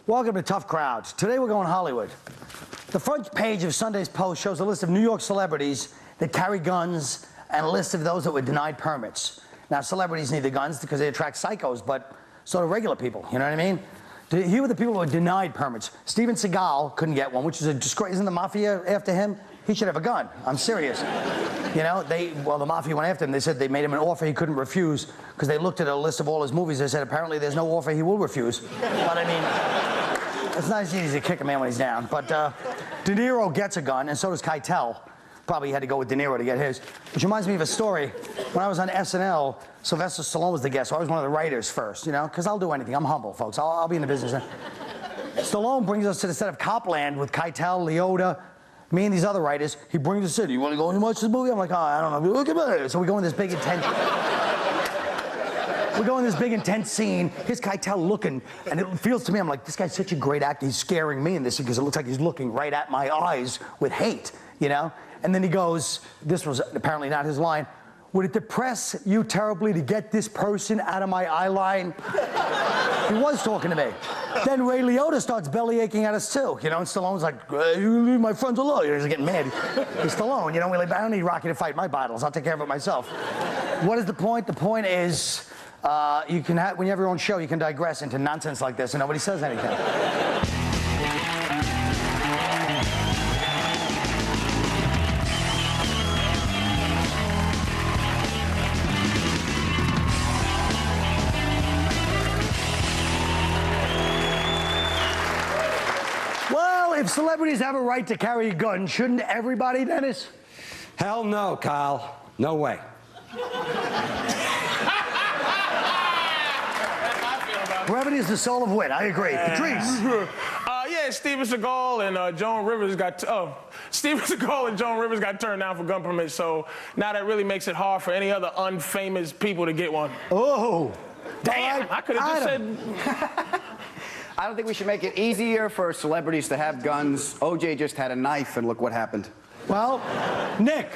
Welcome to Tough Crowds. Today we're going Hollywood. The front page of Sunday's Post shows a list of New York celebrities that carry guns and a list of those that were denied permits. Now, celebrities need the guns because they attract psychos, but so do regular people, you know what I mean? Here were the people who were denied permits. Steven Seagal couldn't get one, which is a disgrace. Isn't the mafia after him? He should have a gun. I'm serious. You know, the mafia went after him. They said they made him an offer he couldn't refuse because they looked at a list of all his movies. They said apparently there's no offer he will refuse. But I mean, it's not as easy to kick a man when he's down. But De Niro gets a gun, and so does Keitel. Probably had to go with De Niro to get his. Which reminds me of a story. When I was on SNL, Sylvester Stallone was the guest, so I was one of the writers first, you know, because I'll do anything. I'm humble, folks. I'll be in the business. Stallone brings us to the set of Copland with Keitel, Leota, me and these other writers. He brings us in. You want to go and watch this movie? I'm like, oh, I don't know. Look at me. So we go in this big intense. We go in this big intense scene. Here's Keitel looking, and it feels to me, I'm like, this guy's such a great actor. He's scaring me in this because it looks like he's looking right at my eyes with hate, you know? And then he goes, this was apparently not his line, would it depress you terribly to get this person out of my eye line? He was talking to me. Then Ray Liotta starts belly aching at us too, you know, and Stallone's like, you leave my friends alone. He's getting mad. He's Stallone, you know, I don't need Rocky to fight my battles. I'll take care of it myself. What is the point? The point is, you can have, when you have your own show, you can digress into nonsense like this and nobody says anything. If celebrities have a right to carry a gun, shouldn't everybody, Dennis? Hell no, Kyle. No way. Brevity is the soul of wit. I agree. Patrice. Yeah, Steven Seagal and Joan Rivers got turned down for gun permits. So now that really makes it hard for any other unfamous people to get one. Oh, damn! I could have just said. I don't think we should make it easier for celebrities to have guns. OJ just had a knife, and look what happened. Well, Nick.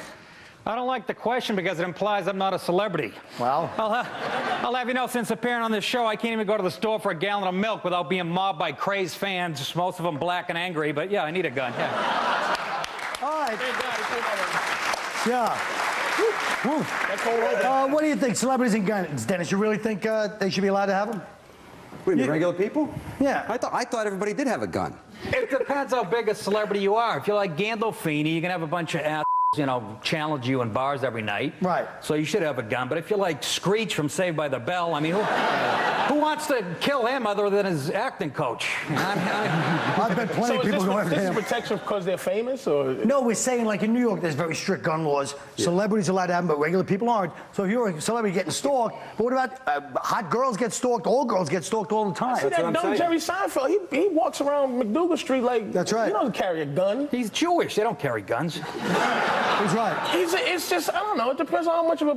I don't like the question because it implies I'm not a celebrity. Well, I'll have you know, since appearing on this show, I can't even go to the store for a gallon of milk without being mobbed by crazed fans, most of them black and angry. But yeah, I need a gun. Yeah. All right. Yeah. What do you think, celebrities and guns, Dennis? You really think they should be allowed to have them? What, you mean regular people? Yeah. I thought everybody did have a gun. It depends how big a celebrity you are. If you're like Gandolfini, you can have a bunch of assholes, you know, challenge you in bars every night. Right. So you should have a gun. But if you're like Screech from Saved by the Bell, I mean, who wants to kill him other than his acting coach? I bet plenty of people go after him. Is this protection because they're famous, or? No, we're saying like in New York, there's very strict gun laws. Yeah. Celebrities are allowed to have them, but regular people aren't. So if you're a celebrity getting stalked, but what about hot girls get stalked? All girls get stalked all the time. See that dumb Jerry Seinfeld? He walks around McDougal Street like. That's right. He doesn't carry a gun. He's Jewish. They don't carry guns. He's right. It's just, I don't know, it depends on how much of a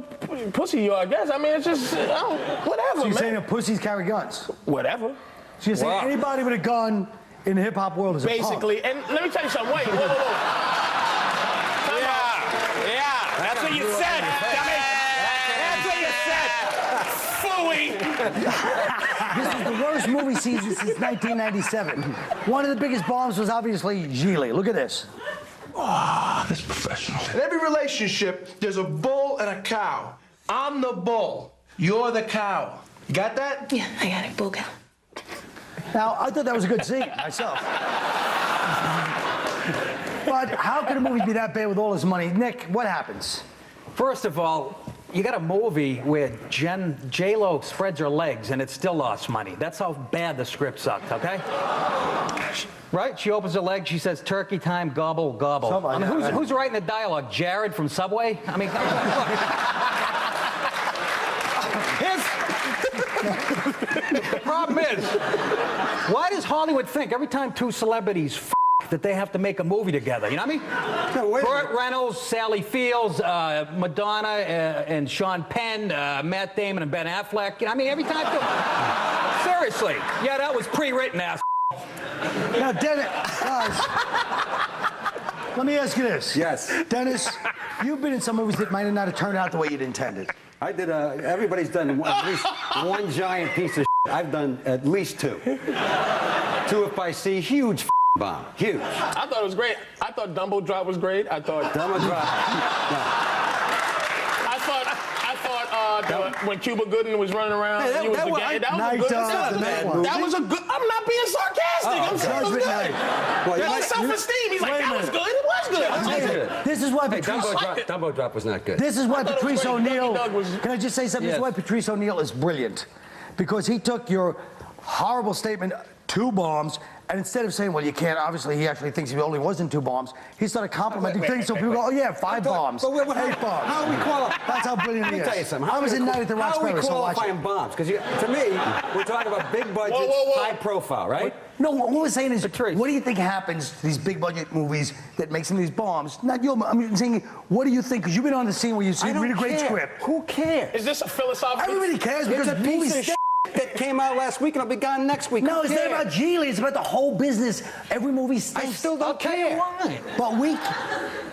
pussy you are, I guess. I mean, it's just, whatever, So you're man. saying that pussies carry guns? Whatever. So you're saying anybody with a gun in the hip-hop world is basically, a punk. and let me tell you something, wait, whoa. Yeah, that's what you said. That's what you said. Phooey. This is the worst movie season since 1997. One of the biggest bombs was obviously Gigli. Look at this. Oh, that's professional. In every relationship, there's a bull and a cow. I'm the bull. You're the cow. You got that? Yeah, I got it. Bull cow. Now, I thought that was a good scene, myself. But how could a movie be that bad with all this money? Nick, what happens? First of all, you got a movie where J-Lo spreads her legs and it still lost money. That's how bad the script sucked, okay? Right? She opens her legs, she says, turkey time, gobble, gobble. I mean, who's writing the dialogue? Jared from Subway? I mean, the problem is, why does Hollywood think every time two celebrities that they have to make a movie together? You know what I mean? Burt Reynolds, Sally Fields, Madonna and Sean Penn, Matt Damon and Ben Affleck. You know, I mean, every time. Seriously. Yeah, that was pre-written, ass. Now, Dennis, let me ask you this. Yes. Dennis, you've been in some movies that might not have turned out the way you'd intended. I did. Everybody's done at least one giant piece of shit. I've done at least two. Two If I See, huge bomb. Huge. I thought it was great. I thought Dumbo Drop was great. I thought. Dumbo Drop. When Cuba Gooding was running around, Hey, and he was that the was- gang. That was a Night, good. the That night was, movie. that was a good. I'm not being sarcastic. I'm saying it was Judgment good. Night. Well, That was self-esteem. He's like, Wait a that was minute. good. It was good. I told you. This is why Hey, Patrice. Dumbo Drop was not good. This is why I thought it was Patrice great. O'Neill. Doug was- Can I just say something? This Yes. is why Patrice O'Neill is brilliant, because he took your horrible statement, 2 bombs, and instead of saying, well, you can't, obviously he actually thinks he only wasn't 2 bombs, he started complimenting things so people go, oh yeah, 5 bombs, But 8 bombs. How are we qualifying? That's how brilliant Let he me is. tell you something. I was at night at the How are we Roxbury, so watch it. qualifying bombs? Because to me, we're talking about big budgets, whoa. high profile, right? No, what we're saying is, Patrice. what do you think happens to these big budget movies that make some of these bombs? Not your, I'm saying, what do you think? Because you've been on the scene where you see I don't read a great care. script. Who cares? Is this a philosophical? Everybody cares It's because a piece movies. of shit that came out last week and I'll be gone next week. No, Who it's not cares? about Geely. It's about the whole business. Every movie stinks. I still don't care. But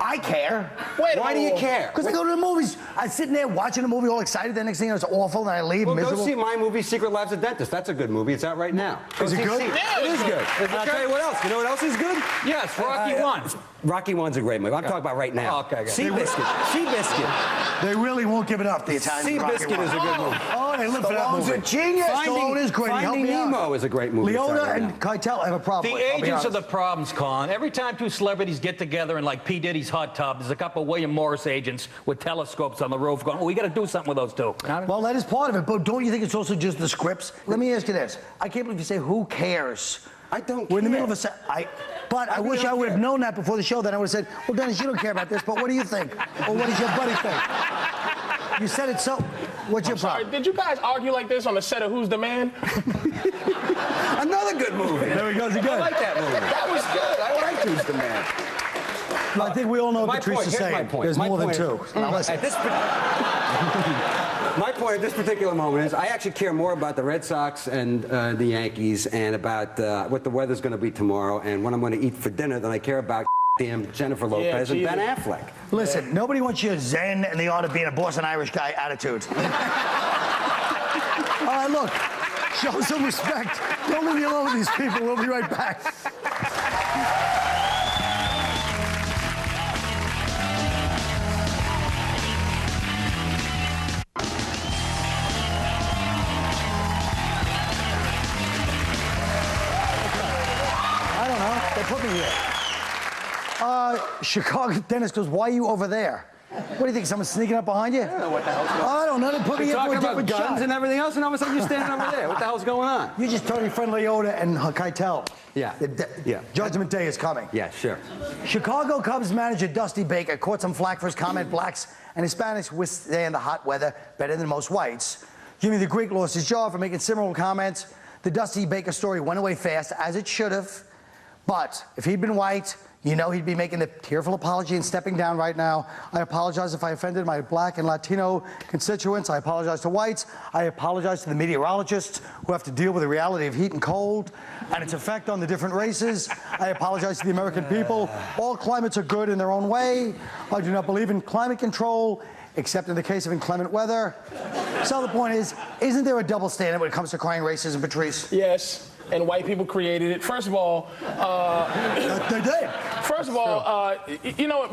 I care. Wait, Why do you care? Because I go to the movies. I'm sitting there watching a movie all excited. The next thing you know, it's awful, and I leave Well, miserable. go see my movie, Secret Lives of Dentist. That's a good movie. It's out right now. Is it good? Yeah, It is good. it's I'll tell you what else. You know what else is good? Yes, Rocky 1. Rocky 1's a great movie. I'm talking about right now. Oh, okay, okay. Seabiscuit. Seabiscuit. They really won't give it up, the Italian Rocky Seabiscuit one. is a good movie. Oh, they live for that Stallone's movie. a genius. Stallone is great. He helped Finding me out. Nemo is a great movie. It's out Leota right and now. Keitel have a problem The with. I'll be agents are honest. the problems, Colin. Every time 2 celebrities get together in like P. Diddy's hot tub, there's a couple of William Morris agents with telescopes on the roof going, oh, we got to do something with those 2. Well, that is part of it, but don't you think it's also just the scripts? Let me ask you this. I can't believe you say, who cares? I don't We're in the care. middle of but I really wish I don't would have care. known that before the show. Then I would have said, well, Dennis, you don't care about this, but what do you think? Or what does your buddy think? You said it so. What's your Sorry, problem? did you guys argue like this on the set of Who's the Man? Another good movie. There he goes again. I like that movie. That was good. I liked Who's the Man. I think we all know what My Patrice point, is here's my saying. point. There's My more than point 2. is- Now listen. At this my point at this particular moment is I actually care more about the Red Sox and the Yankees and about what the weather's going to be tomorrow and what I'm going to eat for dinner than I care about damn Jennifer Lopez and Jesus. Ben Affleck. Listen, nobody wants your zen and the art of being a Boston Irish guy attitude. All right, look, show some respect. Don't leave me alone with these people. We'll be right back. I don't know. They put me here. Chicago, Dennis goes, why are you over there? What do you think, someone's sneaking up behind you? I don't know what the hell's going on. I don't know, they put me We're here for talking a about different guns shot. and everything else, and all of a sudden you're standing over there. What the hell's going on? You just told your friend Leota and Keitel. Yeah. Yeah. Judgment Day is coming. Yeah, sure. Chicago Cubs manager Dusty Baker caught some flack for his comment blacks and Hispanics withstand the hot weather better than most whites. Jimmy the Greek lost his job for making similar comments. The Dusty Baker story went away fast, as it should have. But if he'd been white, you know he'd be making the tearful apology and stepping down right now. I apologize if I offended my black and Latino constituents. I apologize to whites. I apologize to the meteorologists who have to deal with the reality of heat and cold and its effect on the different races. I apologize to the American people. All climates are good in their own way. I do not believe in climate control, except in the case of inclement weather. So the point is, isn't there a double standard when it comes to crying racism, Patrice? Yes, and white people created it. First of all, They did. First of all, you know,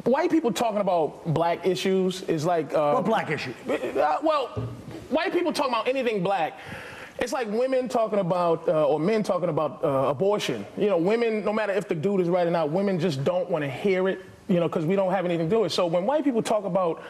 white people talking about black issues is like. What black issue? Well, white people talking about anything black. It's like women talking about, or men talking about abortion. You know, women, no matter if the dude is right or not, women just don't want to hear it, you know, because we don't have anything to do with it. So when white people talk about,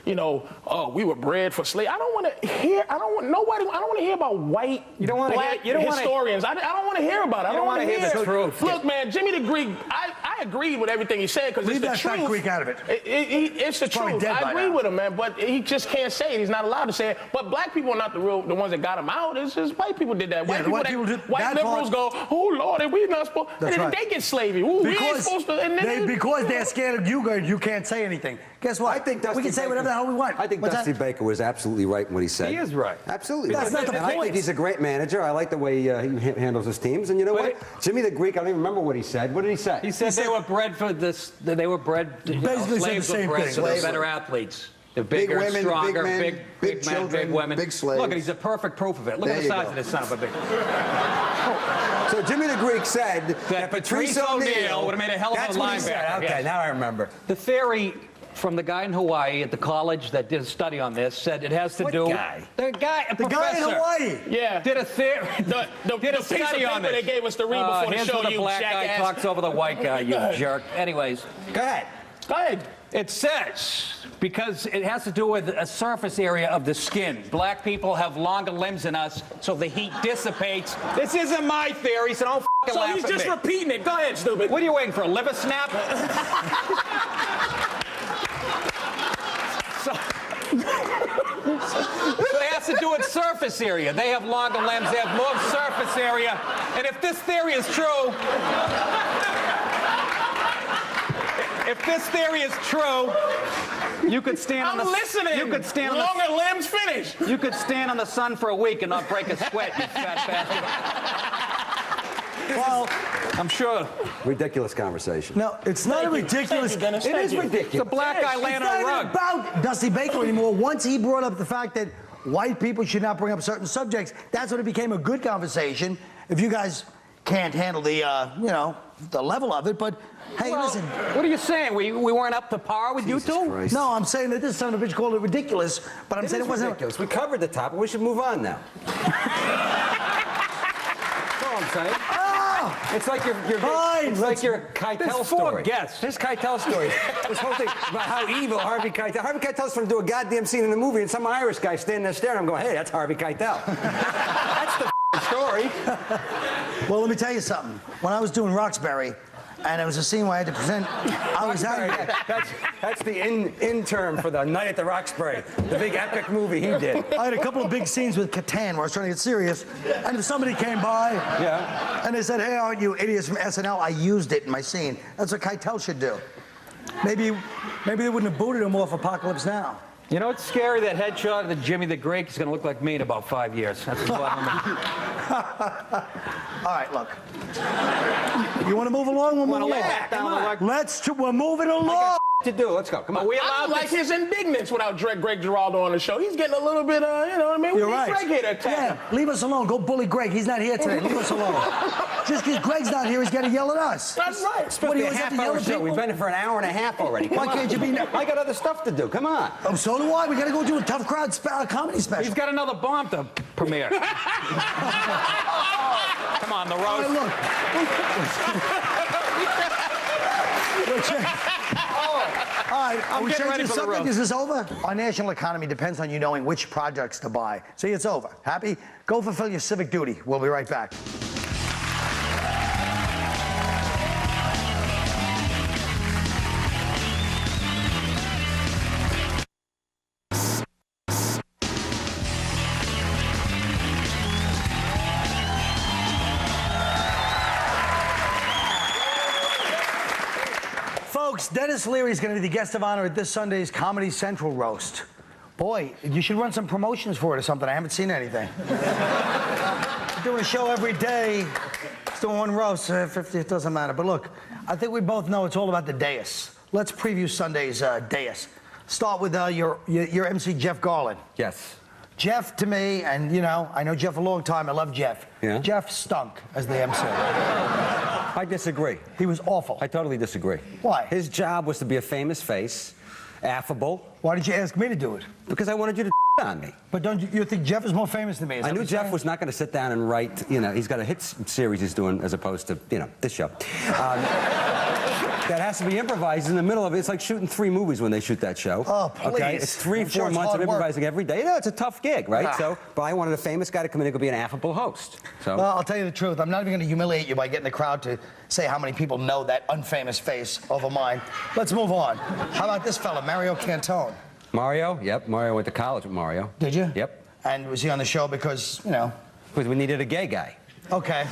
you know, oh, we were bred for slavery. I don't want to hear. I don't want to hear about white, black historians. I don't want to hear about it. I don't want to hear the truth. Look, man, Jimmy the Greek. I agreed with everything he said because it's Leave the that fat truth. Greek out of it. It's the probably truth. dead I by agree now. with him, man, but he just can't say it. He's not allowed to say it. But black people are not the ones that got him out. It's just white people did that. Yeah, the white people did white that liberals part. go, oh Lord, and we not supposed. That's And then right. they get slavery. Ooh, we ain't supposed to. And then Because they're scared of you, you can't say anything. Guess what? I think Dusty we can say Baker- whatever the hell we want. I think What's Dusty that? Baker was absolutely right in what he said. He is right. Absolutely. That's not the And I point. think he's a great manager. I like the way he handles his teams. And you know But what? Jimmy the Greek, I don't even remember what he said. What did he say? He said they were bred for this. They were bred. You know, Basically said the slaves were same bred thing. so they're Slavery. better athletes. They're Big bigger, women, stronger, big men, big big men, children, big women. big slaves. Look, he's a perfect proof of it. Look There at the you size go. of this son of a bitch. So Jimmy the Greek said that Patrice O'Neal would have made a hell of a That's what he said. linebacker. Okay, Yes. now I remember. The theory from the guy in Hawaii at the college that did a study on this said it has to What do. guy? The guy, a The guy in professor. Hawaii. Yeah. Did a theory. The did a piece of study on paper this. they gave us to read before the here's show, where the you black guy jackass. talks over the white guy, you jerk. Anyways, Go ahead. Go ahead. it says, because it has to do with a surface area of the skin. Black people have longer limbs than us, so the heat dissipates. This isn't my theory, so don't fucking So laugh he's at just me. repeating it. Go ahead, stupid. What are you waiting for, a liver snap? So it has to do with surface area. They have longer limbs, they have more surface area. And if this theory is true, you could stand on I'm the listening. You could stand on the, Longer limbs finish. you could stand on the sun for a week and not break a sweat, you fat bastard. Well, I'm sure. Ridiculous conversation. no, it's not a ridiculous. Thank you, Dennis. It Thank is you. ridiculous. The black guy It's laying not on a even rug. about Dusty Baker anymore. Once he brought up the fact that white people should not bring up certain subjects, that's when it became a good conversation. If you guys can't handle the, the level of it, but hey, Well, listen. what are you saying? We weren't up to par with you two? Christ. No, I'm saying that this son of a bitch called it ridiculous, but I'm saying it wasn't. ridiculous. We covered the topic. We should move on now. That's all I'm saying. It's like your Fine, it's like your Keitel There's four story. guests. This Keitel story. This whole thing about how evil Harvey Keitel. Harvey Keitel's trying to do a goddamn scene in the movie, and some Irish guy standing there staring. I'm going, hey, that's Harvey Keitel. That's the story. Well, let me tell you something. When I was doing Roxbury, and it was a scene where I had to present, I was having. That's the intern for the Night at the Roxbury, the big epic movie he did. I had a couple of big scenes with Catan where I was trying to get serious, and if somebody came by, Yeah. and they said, "Hey, aren't you idiots from SNL?" I used it in my scene. That's what Keitel should do. Maybe they wouldn't have booted him off Apocalypse Now. You know, it's scary, that headshot of the Jimmy the Greek is going to look like me in about 5 years. That's what I'm All right, look. You want to move along? We'll move along. We're moving along. To do. Let's go. Come on. we I allowed don't like his indignance without Greg Giraldo on the show. He's getting a little bit, you know what I mean? We You're need right. Greg here to attack him. Yeah, leave us alone. Go bully Greg. He's not here today. Leave us alone. Just because Greg's not here, he's got to yell at us. That's right. What do you a always have to yell half-hour at show. people? We've been here for an hour and a half already. Why Come can't on. you be? I got other stuff to do. Come on. Oh, so do I. We got to go do a tough crowd comedy special. He's got another bomb to premiere. Come on, the All roast. right, look. All right, are we getting ready changing the for the subject? roast. Is this over? Our national economy depends on you knowing which projects to buy. See, it's over. Happy? Go fulfill your civic duty. We'll be right back. Folks, Denis Leary is going to be the guest of honor at this Sunday's Comedy Central roast. Boy, you should run some promotions for it or something. I haven't seen anything. Doing a show every day. It's doing one roast. 50, it doesn't matter. But look, I think we both know it's all about the dais. Let's preview Sunday's dais. Start with your MC, Jeff Garland. Yes. Jeff, to me, and you know, I know Jeff a long time. I love Jeff. Yeah. Jeff stunk as the MC. I disagree. He was awful. I totally disagree. Why? His job was to be a famous face, affable, Why did you ask me to do it? because I wanted you to on me. But don't you think Jeff is more famous than me? Is I that knew what you're Jeff saying? was not going to sit down and write, he's got a hit series he's doing as opposed to, this show. That has to be improvised in the middle of it. It's like shooting 3 movies when they shoot that show. Oh, please. Okay? It's 3, I'm sure 4 it's months hard of work. improvising every day. It's a tough gig, right? Ah. But I wanted a famous guy to come in and go be an affable host. So. Well, I'll tell you the truth. I'm not even going to humiliate you by getting the crowd to say how many people know that unfamous face over mine. Let's move on. How about this fella, Mario Cantone? Mario? Yep. Mario went to college with Mario. Did you? Yep. And was he on the show because, Because we needed a gay guy. Okay.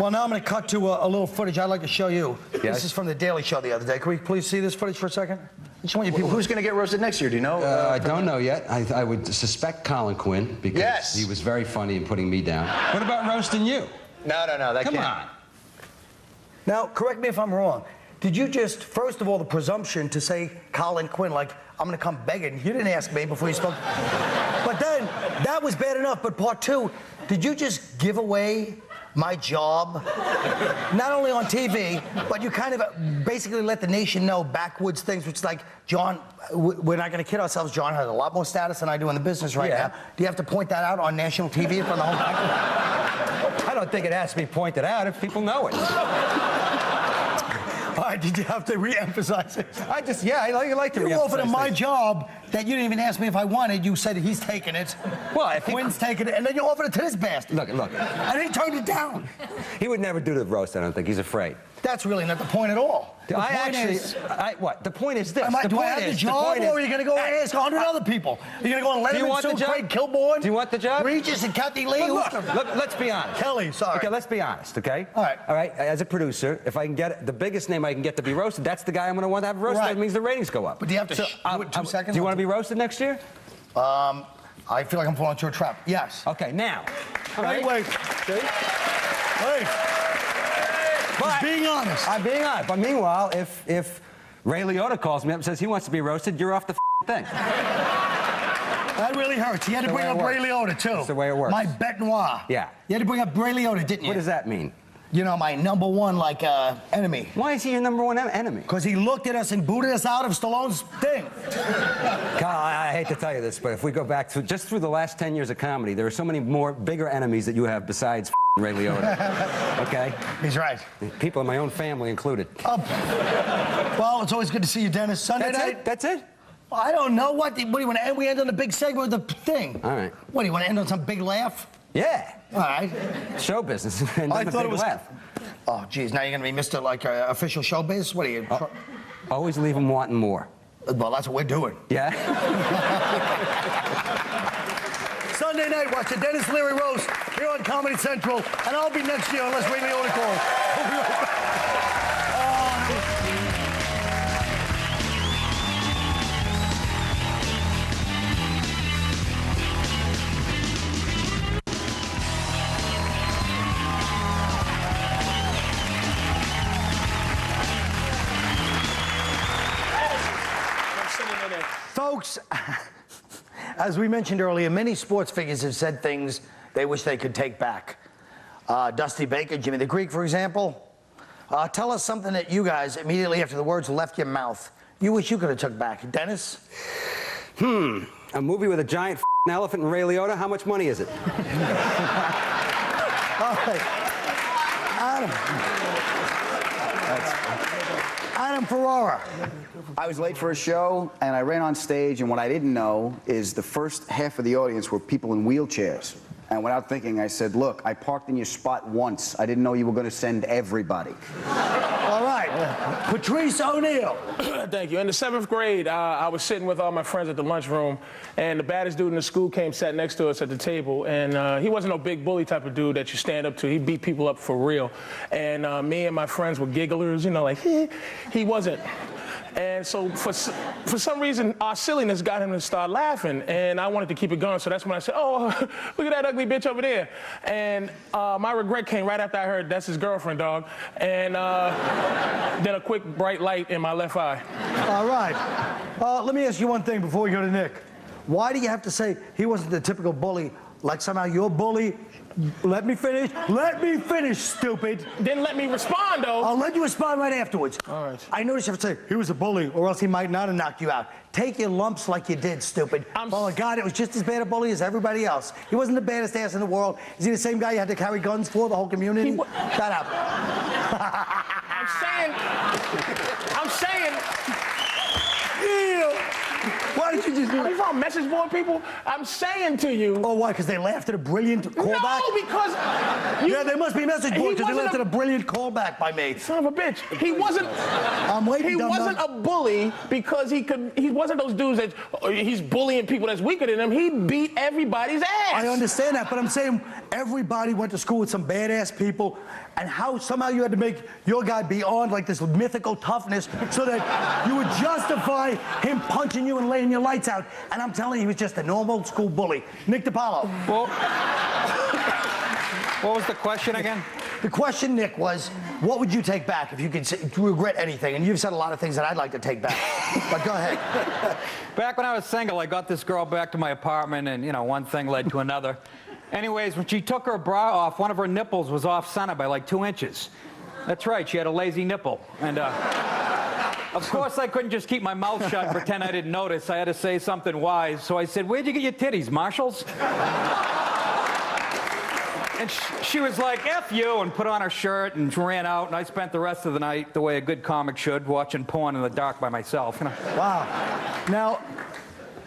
Well, now I'm going to cut to a little footage I'd like to show you. Yes. This is from The Daily Show the other day. Can we please see this footage for a second? I just want you people. Who's going to get roasted next year? Do you know? I don't know yet. I would suspect Colin Quinn because Yes. he was very funny in putting me down. What about roasting you? No. That Come can't. on. Now, correct me if I'm wrong. Did you just, first of all, the presumption to say Colin Quinn, like, I'm going to come begging. You didn't ask me before you spoke. But then, that was bad enough. But part 2, did you just give away my job? Not only on TV, but you kind of basically let the nation know backwoods things, which is like, John, we're not going to kid ourselves, John has a lot more status than I do in the business right now. Do you have to point that out on national TV in front of the whole country? I don't think it has to be pointed out if people know it. All right, did you have to re-emphasize it? I like to You re-emphasize offered him my things. job that you didn't even ask me if I wanted. You said he's taking it. Well, I think... Quinn's taking it, and then you offered it to this bastard. Look. And he turned it down. He would never do the roast, I don't think. He's afraid. That's really not the point at all. The point is, The point is this. do I have the job, or are you going to go ask 100 other people? Are you going to go on Letterman, Do you want the job? Craig Kilborn? Do you want the job? Regis and Kathy Lee? Look, let's be honest. Kelly, sorry. Okay, let's be honest, okay? All right. As a producer, if I can get the biggest name I can get to be roasted, that's the guy I'm going to want to have roasted. Right. That means the ratings go up. But do you have to do it 2 seconds? Do you want to be roasted next year? I feel like I'm falling into a trap. Yes. Okay, now. Wait. Just being honest. I'm being honest. But meanwhile, if Ray Liotta calls me up and says he wants to be roasted, you're off the thing. That really hurts. You had to bring up Ray Liotta, too. That's the way it works. My bête noire. Yeah. You had to bring up Ray Liotta, didn't you? What does that mean? You know, my #1, enemy. Why is he your #1 enemy? Because he looked at us and booted us out of Stallone's thing. God, I hate to tell you this, but if we go back to just through the last 10 years of comedy, there are so many more bigger enemies that you have besides Ray Liotta. Okay? He's right. People in my own family included. Well, it's always good to see you, Dennis. Sunday night. That's it? I don't know. What do you want to end? We end on a big segment with the thing. All right. What, do you want to end on some big laugh? Yeah. All right. Show business. And I then thought a it big was. laugh. Oh, geez. Now you're going to be Mr. Official Showbiz? What are you? Always leave them wanting more. Well, that's what we're doing. Yeah? Sunday night, watch the Denis Leary roast here on Comedy Central, and I'll be next year unless Ray Liotta calls. We'll be right back. Folks, as we mentioned earlier, many sports figures have said things they wish they could take back. Dusty Baker, Jimmy the Greek, for example. Tell us something that you guys, immediately after the words left your mouth, you wish you could have took back. Dennis? A movie with a giant elephant and Ray Liotta? How much money is it? All right. Adam Ferrara. I was late for a show, and I ran on stage, and what I didn't know is the first half of the audience were people in wheelchairs. And without thinking, I said, look, I parked in your spot once. I didn't know you were going to send everybody. All right. Patrice O'Neill. Thank you. In the 7th grade, I was sitting with all my friends at the lunchroom, and the baddest dude in the school came, sat next to us at the table, and he wasn't no big bully type of dude that you stand up to. He beat people up for real. And me and my friends were gigglers, you know, like, he wasn't. And so for some reason, our silliness got him to start laughing, and I wanted to keep it going. So that's when I said, oh, look at that ugly bitch over there. And my regret came right after I heard, that's his girlfriend, dog. And then a quick bright light in my left eye. All right. Let me ask you one thing before we go to Nick. Why do you have to say he wasn't the typical bully? Like somehow you're bully? Let me finish. Let me finish, stupid. Didn't let me respond, though. I'll let you respond right afterwards. All right. I noticed you have to say, he was a bully, or else he might not have knocked you out. Take your lumps like you did, stupid. Oh, my God, it was just as bad a bully as everybody else. He wasn't the baddest ass in the world. Is he the same guy you had to carry guns for, the whole community? Shut up. I'm saying. Yeah. Why did you just do Are you on message board people? I'm saying to you. Oh, why? Because they laughed at a brilliant callback? No, because. Yeah, they must be message board because they laughed at a brilliant callback by me. Son of a bitch. He wasn't. I'm waiting. He wasn't a bully because he wasn't those dudes that he's bullying people that's weaker than him. He beat everybody's ass. I understand that, but I'm saying everybody went to school with some badass people, and how somehow you had to make your guy beyond like this mythical toughness so that you would justify him punching you and laying your lights out. And I'm telling you, he was just a normal school bully. Nick DiPaolo. Well, what was the question again? The question, Nick, was, what would you take back if you could regret anything? And you've said a lot of things that I'd like to take back. But go ahead. Back when I was single, I got this girl back to my apartment, and, you know, one thing led to another. Anyways, when she took her bra off, one of her nipples was off center by like 2 inches. That's right, she had a lazy nipple. And of course I couldn't just keep my mouth shut and pretend I didn't notice. I had to say something wise. So I said, "Where'd you get your titties, Marshall's?" And she was like, "F you," and put on her shirt and ran out. And I spent the rest of the night the way a good comic should, watching porn in the dark by myself. Wow. Now,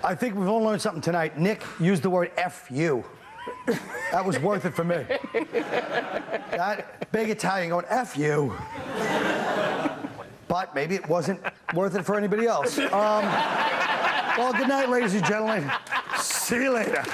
I think we've all learned something tonight. Nick used the word F you. That was worth it for me. That big Italian going, F you. But maybe it wasn't worth it for anybody else. Well, good night, ladies and gentlemen. See you later.